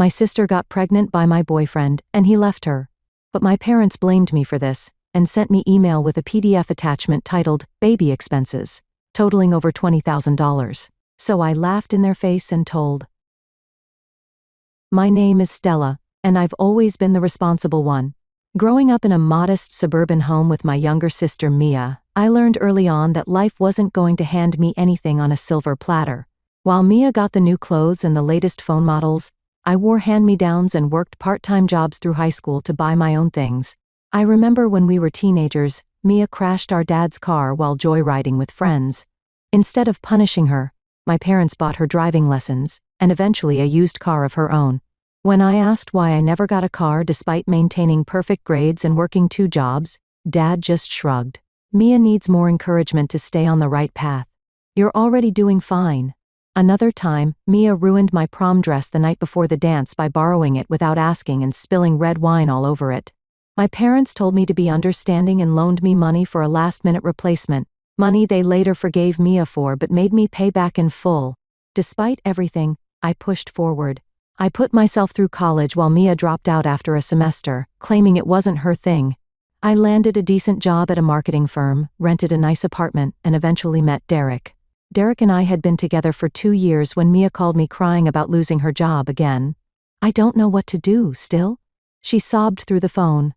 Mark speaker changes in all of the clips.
Speaker 1: My sister got pregnant by my boyfriend, and he left her. But my parents blamed me for this, and sent me email with a PDF attachment titled, Baby Expenses, totaling over $20,000. So I laughed in their face and told. My name is Stella, and I've always been the responsible one. Growing up in a modest suburban home with my younger sister Mia, I learned early on that life wasn't going to hand me anything on a silver platter. While Mia got the new clothes and the latest phone models, I wore hand-me-downs and worked part-time jobs through high school to buy my own things. I remember when we were teenagers, Mia crashed our dad's car while joyriding with friends. Instead of punishing her, my parents bought her driving lessons, and eventually a used car of her own. When I asked why I never got a car despite maintaining perfect grades and working 2 jobs, Dad just shrugged. Mia needs more encouragement to stay on the right path. You're already doing fine. Another time, Mia ruined my prom dress the night before the dance by borrowing it without asking and spilling red wine all over it. My parents told me to be understanding and loaned me money for a last-minute replacement, money they later forgave Mia for but made me pay back in full. Despite everything, I pushed forward. I put myself through college while Mia dropped out after a semester, claiming it wasn't her thing. I landed a decent job at a marketing firm, rented a nice apartment, and eventually met Derek. Derek and I had been together for 2 years when Mia called me crying about losing her job again. I don't know what to do, still. She sobbed through the phone.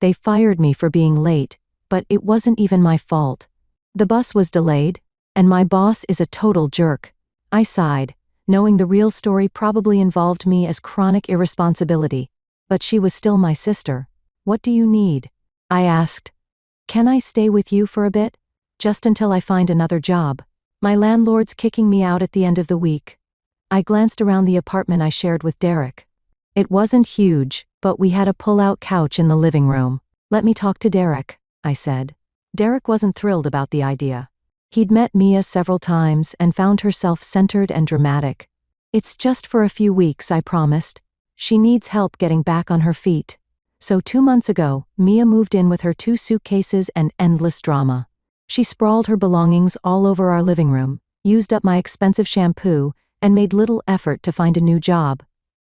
Speaker 1: They fired me for being late, but it wasn't even my fault. The bus was delayed, and my boss is a total jerk. I sighed, knowing the real story probably involved me as chronic irresponsibility. But she was still my sister. What do you need? I asked. Can I stay with you for a bit? Just until I find another job. My landlord's kicking me out at the end of the week. I glanced around the apartment I shared with Derek. It wasn't huge, but we had a pull-out couch in the living room. Let me talk to Derek, I said. Derek wasn't thrilled about the idea. He'd met Mia several times and found her self-centered and dramatic. It's just for a few weeks, I promised. She needs help getting back on her feet. So 2 months ago, Mia moved in with her 2 suitcases and endless drama. She sprawled her belongings all over our living room, used up my expensive shampoo, and made little effort to find a new job.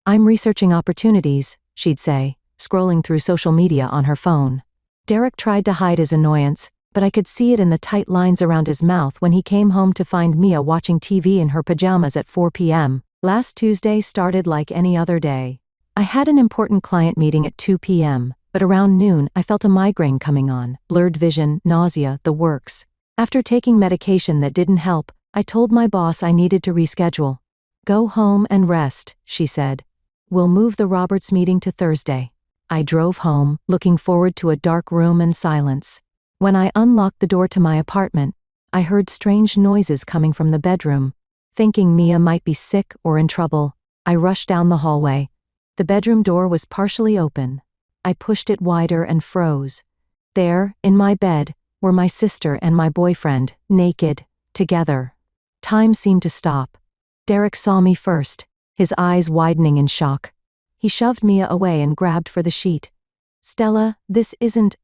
Speaker 1: I'm researching opportunities, she'd say, scrolling through social media on her phone. Derek tried to hide his annoyance, but I could see it in the tight lines around his mouth when he came home to find Mia watching TV in her pajamas at 4 p.m. Last Tuesday started like any other day. I had an important client meeting at 2 p.m., but around noon I felt a migraine coming on, blurred vision, nausea, the works. After taking medication that didn't help, I told my boss I needed to reschedule. Go home and rest, she said. We'll move the Roberts meeting to Thursday. I drove home, looking forward to a dark room and silence. When I unlocked the door to my apartment, I heard strange noises coming from the bedroom. Thinking Mia might be sick or in trouble, I rushed down the hallway. The bedroom door was partially open. I pushed it wider and froze. There, in my bed, were my sister and my boyfriend, naked, together. Time seemed to stop. Derek saw me first, his eyes widening in shock. He shoved Mia away and grabbed for the sheet. Stella, this isn't,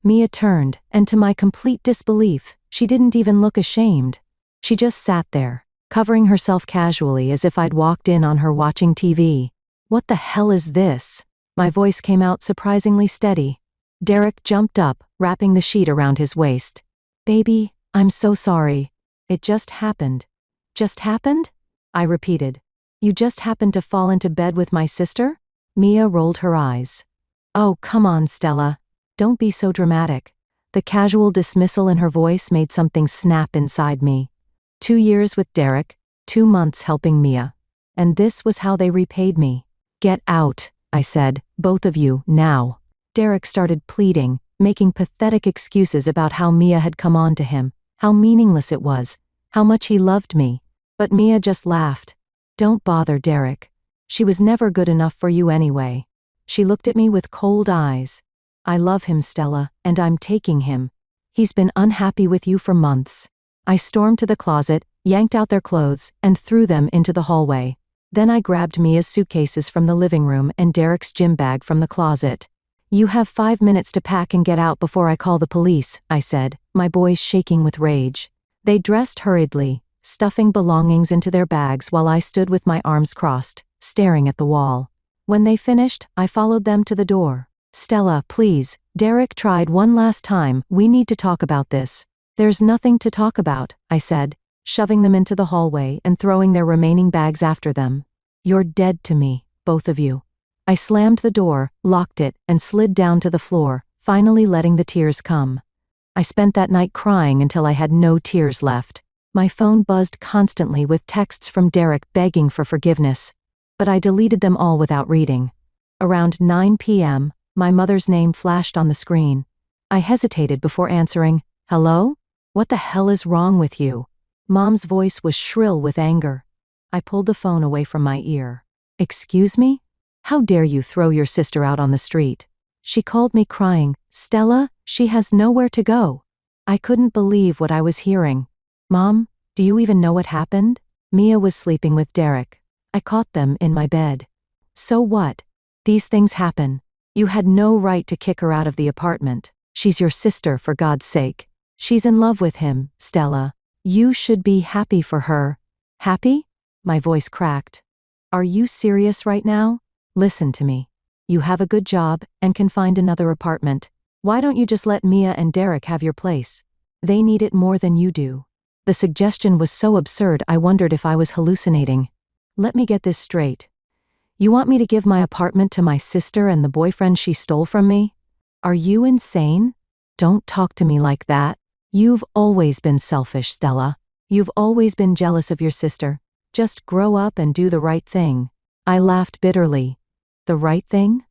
Speaker 1: Mia turned, and to my complete disbelief, she didn't even look ashamed. She just sat there, covering herself casually as if I'd walked in on her watching TV. What the hell is this? My voice came out surprisingly steady. Derek jumped up, wrapping the sheet around his waist. Baby, I'm so sorry. It just happened. Just happened? I repeated. You just happened to fall into bed with my sister? Mia rolled her eyes. Oh, come on, Stella. Don't be so dramatic. The casual dismissal in her voice made something snap inside me. 2 years with Derek, 2 months helping Mia. And this was how they repaid me. Get out, I said, both of you, now. Derek started pleading, making pathetic excuses about how Mia had come on to him, how meaningless it was, how much he loved me. But Mia just laughed. Don't bother, Derek. She was never good enough for you anyway. She looked at me with cold eyes. I love him, Stella, and I'm taking him. He's been unhappy with you for months. I stormed to the closet, yanked out their clothes, and threw them into the hallway. Then I grabbed Mia's suitcases from the living room and Derek's gym bag from the closet. You have 5 minutes to pack and get out before I call the police, I said, my boys shaking with rage. They dressed hurriedly, stuffing belongings into their bags while I stood with my arms crossed, staring at the wall. When they finished, I followed them to the door. Stella, please, Derek tried one last time, we need to talk about this. There's nothing to talk about, I said, shoving them into the hallway and throwing their remaining bags after them. You're dead to me, both of you. I slammed the door, locked it, and slid down to the floor, finally letting the tears come. I spent that night crying until I had no tears left. My phone buzzed constantly with texts from Derek begging for forgiveness, but I deleted them all without reading. Around 9 p.m., my mother's name flashed on the screen. I hesitated before answering, "Hello? What the hell is wrong with you?" Mom's voice was shrill with anger. I pulled the phone away from my ear. "Excuse me? How dare you throw your sister out on the street?" She called me crying, "Stella, she has nowhere to go." I couldn't believe what I was hearing. "Mom, do you even know what happened?" Mia was sleeping with Derek. I caught them in my bed. "So what? These things happen. You had no right to kick her out of the apartment. She's your sister, for God's sake. She's in love with him, Stella. You should be happy for her." "Happy?" My voice cracked. "Are you serious right now? Listen to me. You have a good job and can find another apartment. Why don't you just let Mia and Derek have your place? They need it more than you do." The suggestion was so absurd I wondered if I was hallucinating. "Let me get this straight. You want me to give my apartment to my sister and the boyfriend she stole from me? Are you insane? Don't talk to me like that. You've always been selfish, Stella. You've always been jealous of your sister. Just grow up and do the right thing." I laughed bitterly. "The right thing?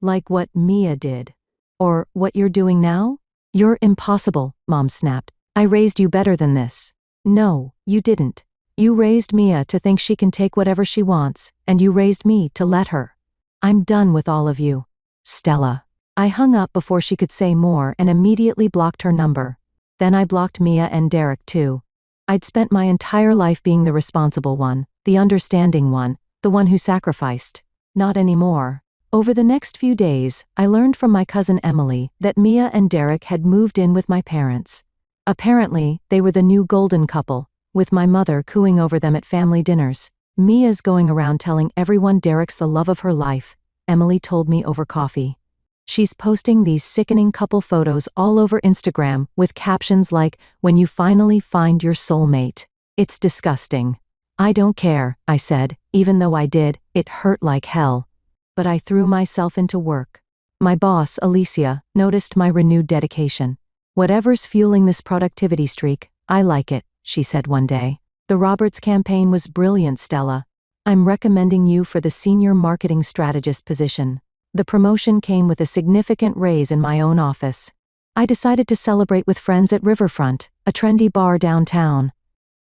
Speaker 1: Like what Mia did? Or what you're doing now? You're impossible," Mom snapped. "I raised you better than this." "No, you didn't. You raised Mia to think she can take whatever she wants, and you raised me to let her. I'm done with all of you. Stella." I hung up before she could say more and immediately blocked her number. Then I blocked Mia and Derek too. I'd spent my entire life being the responsible one, the understanding one, the one who sacrificed. Not anymore. Over the next few days, I learned from my cousin Emily that Mia and Derek had moved in with my parents. Apparently, they were the new golden couple, with my mother cooing over them at family dinners. "Mia's going around telling everyone Derek's the love of her life," Emily told me over coffee. "She's posting these sickening couple photos all over Instagram with captions like, 'When you finally find your soulmate.' It's disgusting." "I don't care," I said, even though I did, it hurt like hell. But I threw myself into work. My boss, Alicia, noticed my renewed dedication. "Whatever's fueling this productivity streak, I like it," she said one day. "The Roberts campaign was brilliant, Stella. I'm recommending you for the senior marketing strategist position." The promotion came with a significant raise in my own office. I decided to celebrate with friends at Riverfront, a trendy bar downtown.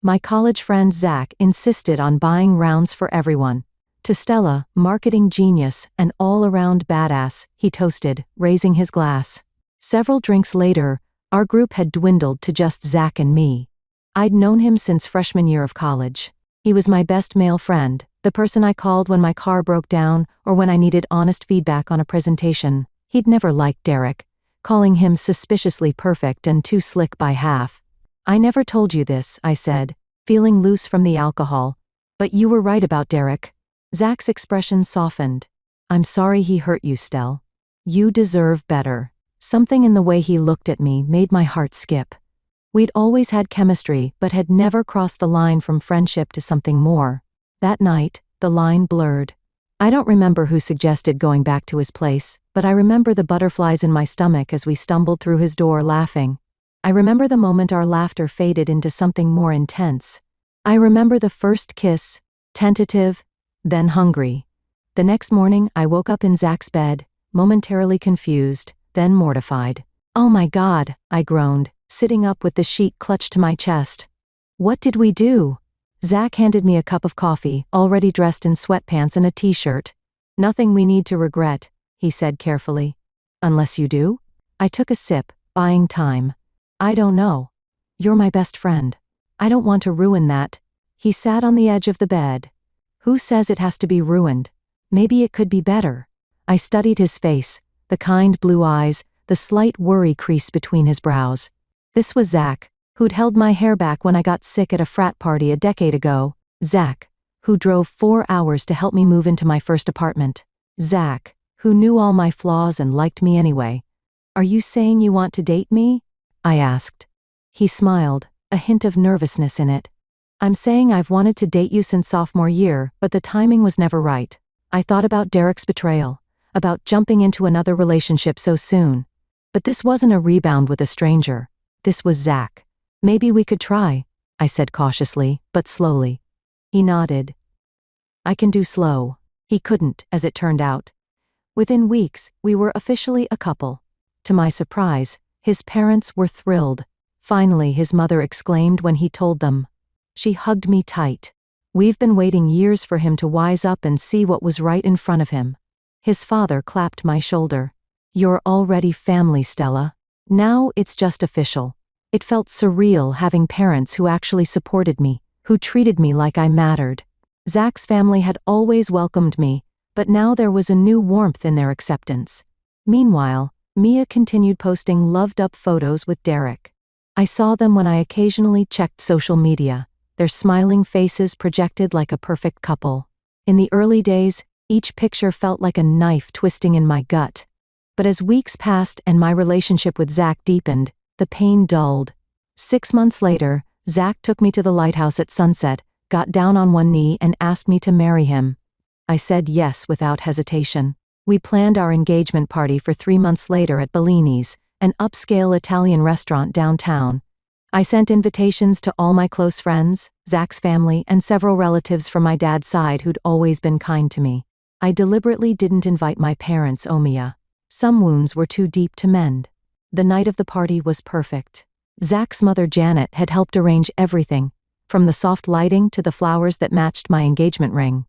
Speaker 1: My college friend Zach insisted on buying rounds for everyone. To Stella, marketing genius and all-around badass, he toasted, raising his glass. Several drinks later, our group had dwindled to just Zach and me. I'd known him since freshman year of college. He was my best male friend, the person I called when my car broke down or when I needed honest feedback on a presentation. He'd never liked Derek, calling him suspiciously perfect and too slick by half. "I never told you this," I said, feeling loose from the alcohol. "But you were right about Derek." Zach's expression softened. "I'm sorry he hurt you, Stell. You deserve better." Something in the way he looked at me made my heart skip. We'd always had chemistry but had never crossed the line from friendship to something more. That night, the line blurred. I don't remember who suggested going back to his place, but I remember the butterflies in my stomach as we stumbled through his door laughing. I remember the moment our laughter faded into something more intense. I remember the first kiss, tentative, then hungry. The next morning, I woke up in Zach's bed, momentarily confused, then mortified. "Oh my God," I groaned, sitting up with the sheet clutched to my chest. "What did we do?" Zach handed me a cup of coffee, already dressed in sweatpants and a t-shirt. "Nothing we need to regret," he said carefully. "Unless you do?" I took a sip, buying time. "I don't know. You're my best friend. I don't want to ruin that." He sat on the edge of the bed. "Who says it has to be ruined? Maybe it could be better." I studied his face, the kind blue eyes, the slight worry crease between his brows. This was Zach, who'd held my hair back when I got sick at a frat party a decade ago. Zach, who drove 4 hours to help me move into my first apartment. Zach, who knew all my flaws and liked me anyway. Are you saying you want to date me? I asked. He smiled, a hint of nervousness in it. I'm saying I've wanted to date you since sophomore year, but the timing was never right. I thought about Derek's betrayal, about jumping into another relationship so soon. But this wasn't a rebound with a stranger. This was Zach. Maybe we could try, I said cautiously, but slowly. He nodded. I can do slow. He couldn't, as it turned out. Within weeks, we were officially a couple. To my surprise, his parents were thrilled. Finally, his mother exclaimed when he told them. She hugged me tight. We've been waiting years for him to wise up and see what was right in front of him. His father clapped my shoulder. You're already family, Stella. Now it's just official. It felt surreal having parents who actually supported me, who treated me like I mattered. Zach's family had always welcomed me, but now there was a new warmth in their acceptance. Meanwhile, Mia continued posting loved-up photos with Derek. I saw them when I occasionally checked social media, their smiling faces projected like a perfect couple. In the early days, each picture felt like a knife twisting in my gut. But as weeks passed and my relationship with Zach deepened, the pain dulled. 6 months later, Zach took me to the lighthouse at sunset, got down on one knee and asked me to marry him. I said yes without hesitation. We planned our engagement party for 3 months later at Bellini's, an upscale Italian restaurant downtown. I sent invitations to all my close friends, Zach's family, and several relatives from my dad's side who'd always been kind to me. I deliberately didn't invite my parents, Mia. Some wounds were too deep to mend. The night of the party was perfect. Zach's mother Janet had helped arrange everything, from the soft lighting to the flowers that matched my engagement ring.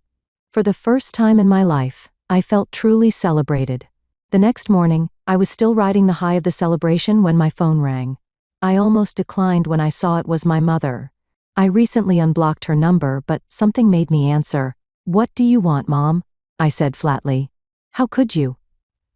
Speaker 1: For the first time in my life, I felt truly celebrated. The next morning, I was still riding the high of the celebration when my phone rang. I almost declined when I saw it was my mother. I recently unblocked her number, but something made me answer. What do you want, Mom? I said flatly. How could you?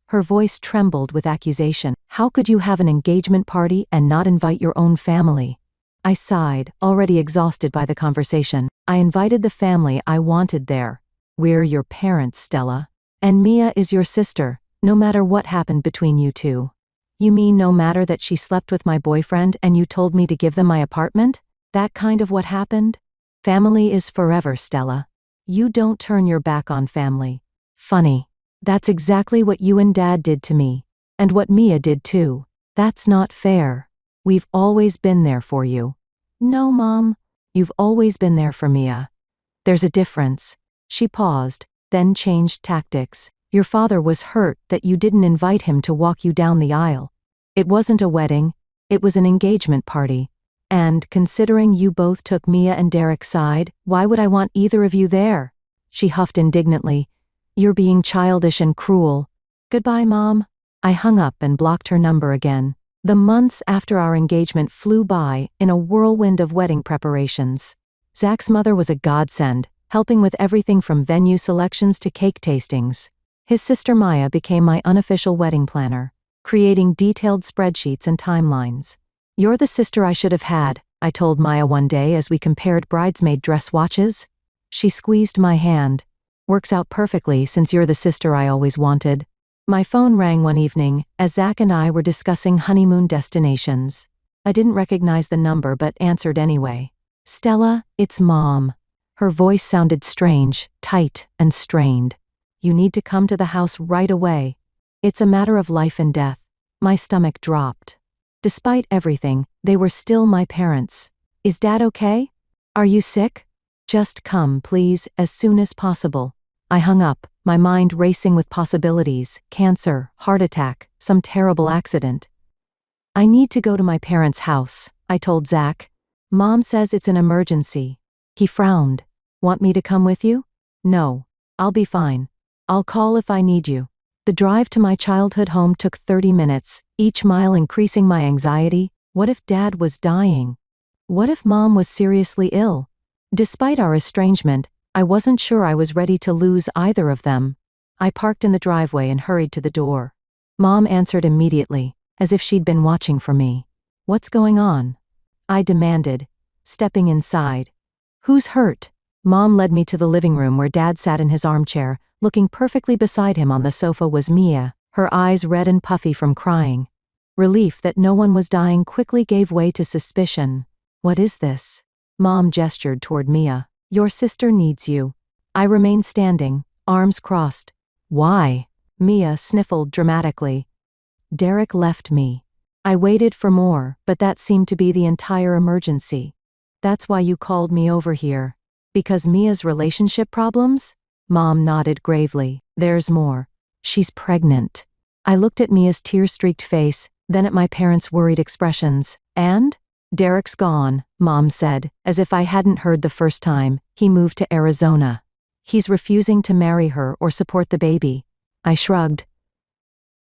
Speaker 1: Her voice trembled with accusation. How could you have an engagement party and not invite your own family? I sighed, already exhausted by the conversation. I invited the family I wanted there. We're your parents, Stella. And Mia is your sister, no matter what happened between you two. You mean no matter that she slept with my boyfriend and you told me to give them my apartment? That kind of what happened? Family is forever, Stella. You don't turn your back on family. Funny. That's exactly what you and Dad did to me. And what Mia did too. That's not fair. We've always been there for you. No, Mom. You've always been there for Mia. There's a difference. She paused, then changed tactics. Your father was hurt that you didn't invite him to walk you down the aisle. It wasn't a wedding, it was an engagement party. And, considering you both took Mia and Derek's side, why would I want either of you there? She huffed indignantly. You're being childish and cruel. Goodbye, Mom. I hung up and blocked her number again. The months after our engagement flew by in a whirlwind of wedding preparations. Zach's mother was a godsend, helping with everything from venue selections to cake tastings. His sister Maya became my unofficial wedding planner, creating detailed spreadsheets and timelines. You're the sister I should have had, I told Maya one day as we compared bridesmaid dress swatches. She squeezed my hand. Works out perfectly since you're the sister I always wanted. My phone rang one evening as Zach and I were discussing honeymoon destinations. I didn't recognize the number but answered anyway. Stella, it's Mom. Her voice sounded strange, tight, and strained. You need to come to the house right away. It's a matter of life and death. My stomach dropped. Despite everything, they were still my parents. Is Dad okay? Are you sick? Just come, please, as soon as possible. I hung up, my mind racing with possibilities, cancer, heart attack, some terrible accident. I need to go to my parents' house, I told Zach. Mom says it's an emergency. He frowned. Want me to come with you? No. I'll be fine. I'll call if I need you. The drive to my childhood home took 30 minutes, each mile increasing my anxiety. What if Dad was dying? What if Mom was seriously ill? Despite our estrangement, I wasn't sure I was ready to lose either of them. I parked in the driveway and hurried to the door. Mom answered immediately, as if she'd been watching for me. What's going on? I demanded, stepping inside. Who's hurt? Mom led me to the living room where Dad sat in his armchair. Looking perfectly beside him on the sofa was Mia, her eyes red and puffy from crying. Relief that no one was dying quickly gave way to suspicion. "What is this?" Mom gestured toward Mia. "Your sister needs you." I remained standing, arms crossed. "Why?" Mia sniffled dramatically. "Derek left me." I waited for more, but that seemed to be the entire emergency. "That's why you called me over here. Because Mia's relationship problems?" Mom nodded gravely. "There's more. She's pregnant." I looked at Mia's tear-streaked face, then at my parents' worried expressions. "And? Derek's gone," Mom said, as if I hadn't heard the first time. "He moved to Arizona. He's refusing to marry her or support the baby." I shrugged.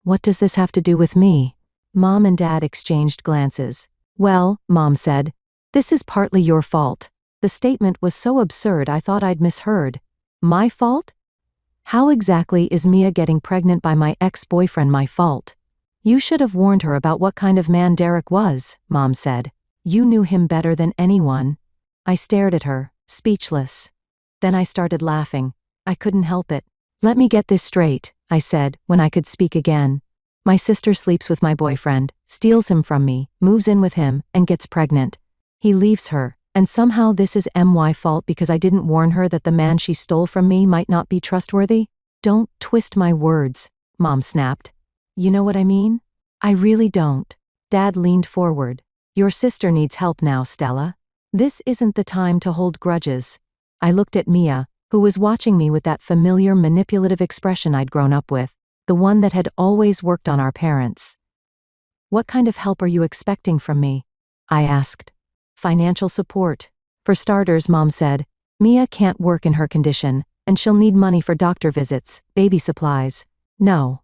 Speaker 1: "What does this have to do with me?" Mom and Dad exchanged glances. "Well," Mom said, "this is partly your fault." The statement was so absurd I thought I'd misheard. My fault? How exactly is Mia getting pregnant by my ex-boyfriend my fault? "You should have warned her about what kind of man Derek was," Mom said. "You knew him better than anyone." I stared at her, speechless. Then I started laughing. I couldn't help it. "Let me get this straight," I said, when I could speak again. "My sister sleeps with my boyfriend, steals him from me, moves in with him, and gets pregnant. He leaves her, and somehow this is my fault because I didn't warn her that the man she stole from me might not be trustworthy?" "Don't twist my words," Mom snapped. "You know what I mean?" "I really don't." Dad leaned forward. "Your sister needs help now, Stella. This isn't the time to hold grudges." I looked at Mia, who was watching me with that familiar manipulative expression I'd grown up with, the one that had always worked on our parents. "What kind of help are you expecting from me?" I asked. "Financial support. For starters," Mom said. "Mia can't work in her condition, and she'll need money for doctor visits, baby supplies." "No."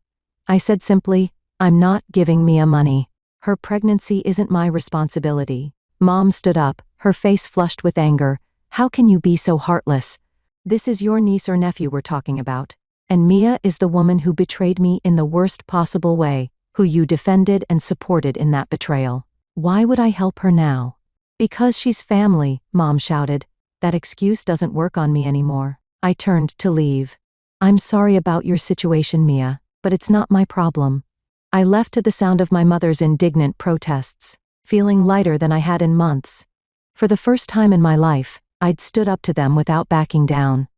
Speaker 1: I said simply, "I'm not giving Mia money. Her pregnancy isn't my responsibility." Mom stood up, her face flushed with anger. "How can you be so heartless? This is your niece or nephew we're talking about. And Mia is the woman who betrayed me in the worst possible way, who you defended and supported in that betrayal. Why would I help her now?" "Because she's family," Mom shouted. "That excuse doesn't work on me anymore." I turned to leave. "I'm sorry about your situation, Mia, but it's not my problem." I left to the sound of my mother's indignant protests, feeling lighter than I had in months. For the first time in my life, I'd stood up to them without backing down.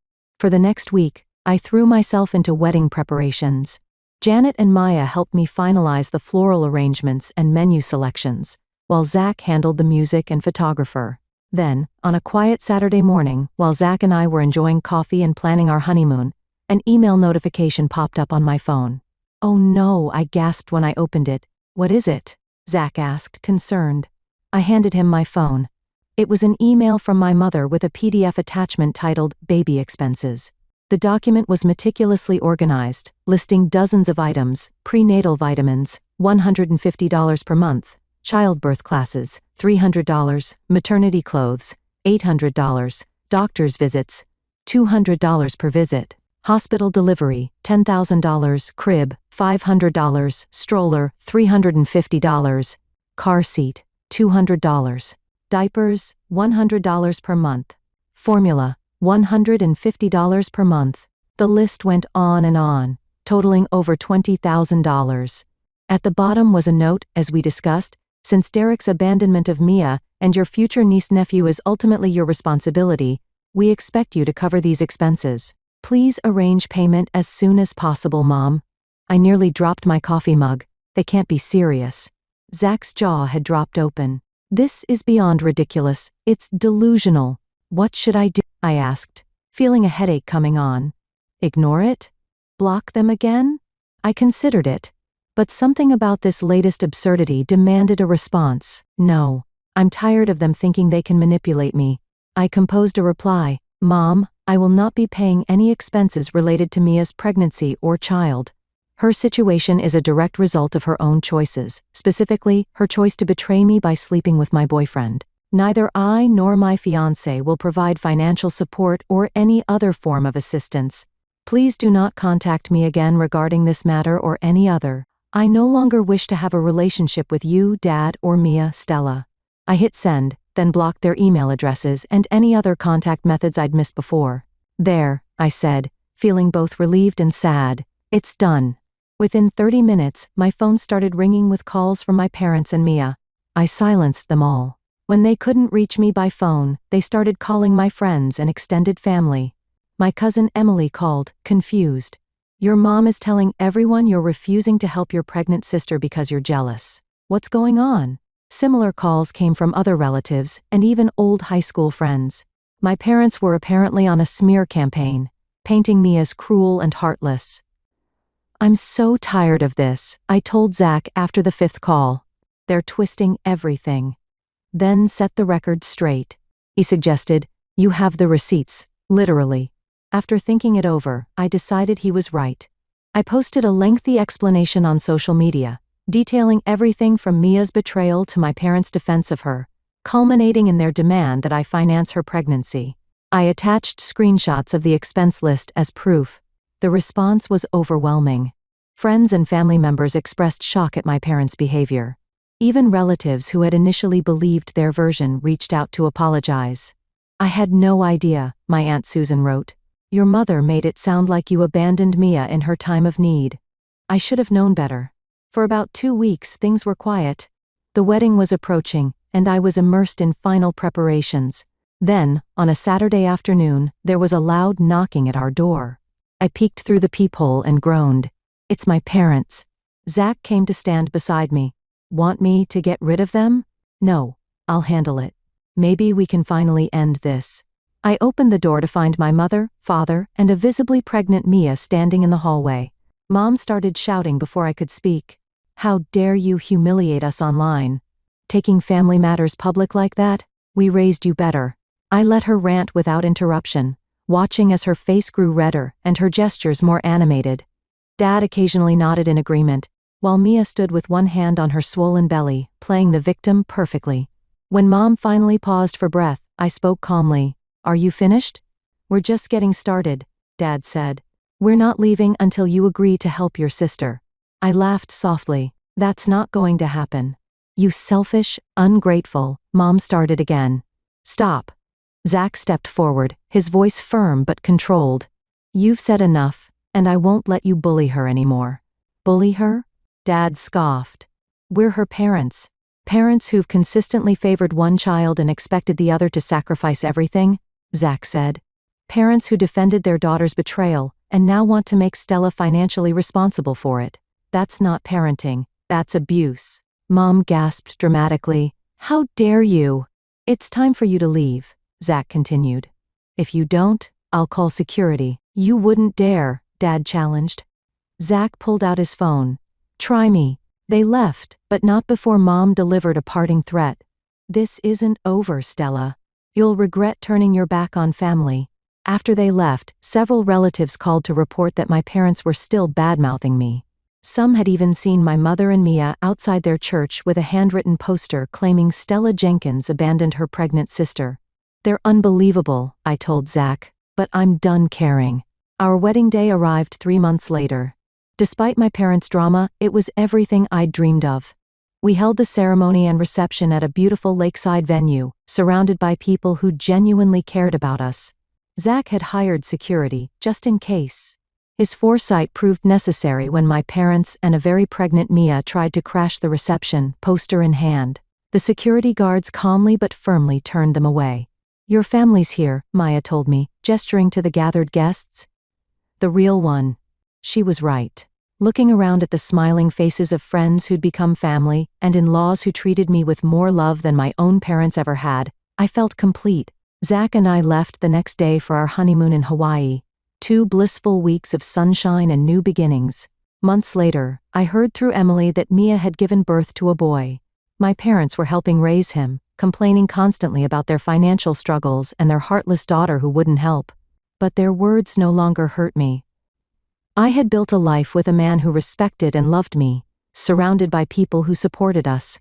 Speaker 1: For the next week, I threw myself into wedding preparations. Janet and Maya helped me finalize the floral arrangements and menu selections, while Zach handled the music and photographer. Then, on a quiet Saturday morning, while Zach and I were enjoying coffee and planning our honeymoon, an email notification popped up on my phone. "Oh no," I gasped when I opened it. "What is it?" Zach asked, concerned. I handed him my phone. It was an email from my mother with a PDF attachment titled Baby Expenses. The document was meticulously organized, listing dozens of items: prenatal vitamins, $150 per month, childbirth classes, $300, maternity clothes, $800, doctor's visits, $200 per visit, hospital delivery, $10,000, crib, $500, stroller, $350, car seat, $200, diapers, $100 per month, formula, $150 per month. The list went on and on, totaling over $20,000. At the bottom was a note, as we discussed: "Since Derek's abandonment of Mia and your future niece-nephew is ultimately your responsibility, we expect you to cover these expenses. Please arrange payment as soon as possible, Mom." I nearly dropped my coffee mug. They can't be serious. Zach's jaw had dropped open. "This is beyond ridiculous. It's delusional. What should I do?" I asked, feeling a headache coming on. Ignore it? Block them again? I considered it. But something about this latest absurdity demanded a response. "No. I'm tired of them thinking they can manipulate me." I composed a reply. "Mom, I will not be paying any expenses related to Mia's pregnancy or child. Her situation is a direct result of her own choices, specifically, her choice to betray me by sleeping with my boyfriend. Neither I nor my fiancé will provide financial support or any other form of assistance. Please do not contact me again regarding this matter or any other. I no longer wish to have a relationship with you, Dad, or Mia, Stella." I hit send, then blocked their email addresses and any other contact methods I'd missed before. "There," I said, feeling both relieved and sad. "It's done." Within 30 minutes, my phone started ringing with calls from my parents and Mia. I silenced them all. When they couldn't reach me by phone, they started calling my friends and extended family. My cousin Emily called, confused. "Your mom is telling everyone you're refusing to help your pregnant sister because you're jealous. What's going on?" Similar calls came from other relatives and even old high school friends. My parents were apparently on a smear campaign, painting me as cruel and heartless. "I'm so tired of this," I told Zach after the 5th call. "They're twisting everything." "Then set the record straight," he suggested. "You have the receipts, literally." After thinking it over, I decided he was right. I posted a lengthy explanation on social media, detailing everything from Mia's betrayal to my parents' defense of her, culminating in their demand that I finance her pregnancy. I attached screenshots of the expense list as proof. The response was overwhelming. Friends and family members expressed shock at my parents' behavior. Even relatives who had initially believed their version reached out to apologize. "I had no idea," my Aunt Susan wrote. "Your mother made it sound like you abandoned Mia in her time of need. I should have known better." For about 2 weeks, things were quiet. The wedding was approaching, and I was immersed in final preparations. Then, on a Saturday afternoon, there was a loud knocking at our door. I peeked through the peephole and groaned. "It's my parents." Zach came to stand beside me. "Want me to get rid of them?" "No, I'll handle it. Maybe we can finally end this." I opened the door to find my mother, father, and a visibly pregnant Mia standing in the hallway. Mom started shouting before I could speak. "How dare you humiliate us online? Taking family matters public like that? We raised you better." I let her rant without interruption, watching as her face grew redder and her gestures more animated. Dad occasionally nodded in agreement, while Mia stood with one hand on her swollen belly, playing the victim perfectly. When Mom finally paused for breath, I spoke calmly. "Are you finished?" "We're just getting started," Dad said. "We're not leaving until you agree to help your sister." I laughed softly. "That's not going to happen." "You selfish, ungrateful," Mom started again. "Stop." Zach stepped forward, his voice firm but controlled. "You've said enough, and I won't let you bully her anymore." "Bully her?" Dad scoffed. "We're her parents. Parents who've consistently favored one child and expected the other to sacrifice everything," Zach said. "Parents who defended their daughter's betrayal and now want to make Stella financially responsible for it. That's not parenting, that's abuse." Mom gasped dramatically. "How dare you?" "It's time for you to leave," Zach continued. "If you don't, I'll call security." "You wouldn't dare," Dad challenged. Zach pulled out his phone. "Try me." They left, but not before Mom delivered a parting threat. "This isn't over, Stella. You'll regret turning your back on family." After they left, several relatives called to report that my parents were still bad-mouthing me. Some had even seen my mother and Mia outside their church with a handwritten poster claiming Stella Jenkins abandoned her pregnant sister. "They're unbelievable," I told Zach, "but I'm done caring." Our wedding day arrived 3 months later. Despite my parents' drama, it was everything I'd dreamed of. We held the ceremony and reception at a beautiful lakeside venue, surrounded by people who genuinely cared about us. Zach had hired security, just in case. His foresight proved necessary when my parents and a very pregnant Mia tried to crash the reception, poster in hand. The security guards calmly but firmly turned them away. "Your family's here," Maya told me, gesturing to the gathered guests. "The real one." She was right. Looking around at the smiling faces of friends who'd become family, and in-laws who treated me with more love than my own parents ever had, I felt complete. Zach and I left the next day for our honeymoon in Hawaii. 2 blissful weeks of sunshine and new beginnings. Months later, I heard through Emily that Mia had given birth to a boy. My parents were helping raise him, complaining constantly about their financial struggles and their heartless daughter who wouldn't help. But their words no longer hurt me. I had built a life with a man who respected and loved me, surrounded by people who supported us.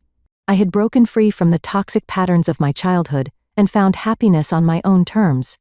Speaker 1: I had broken free from the toxic patterns of my childhood and found happiness on my own terms.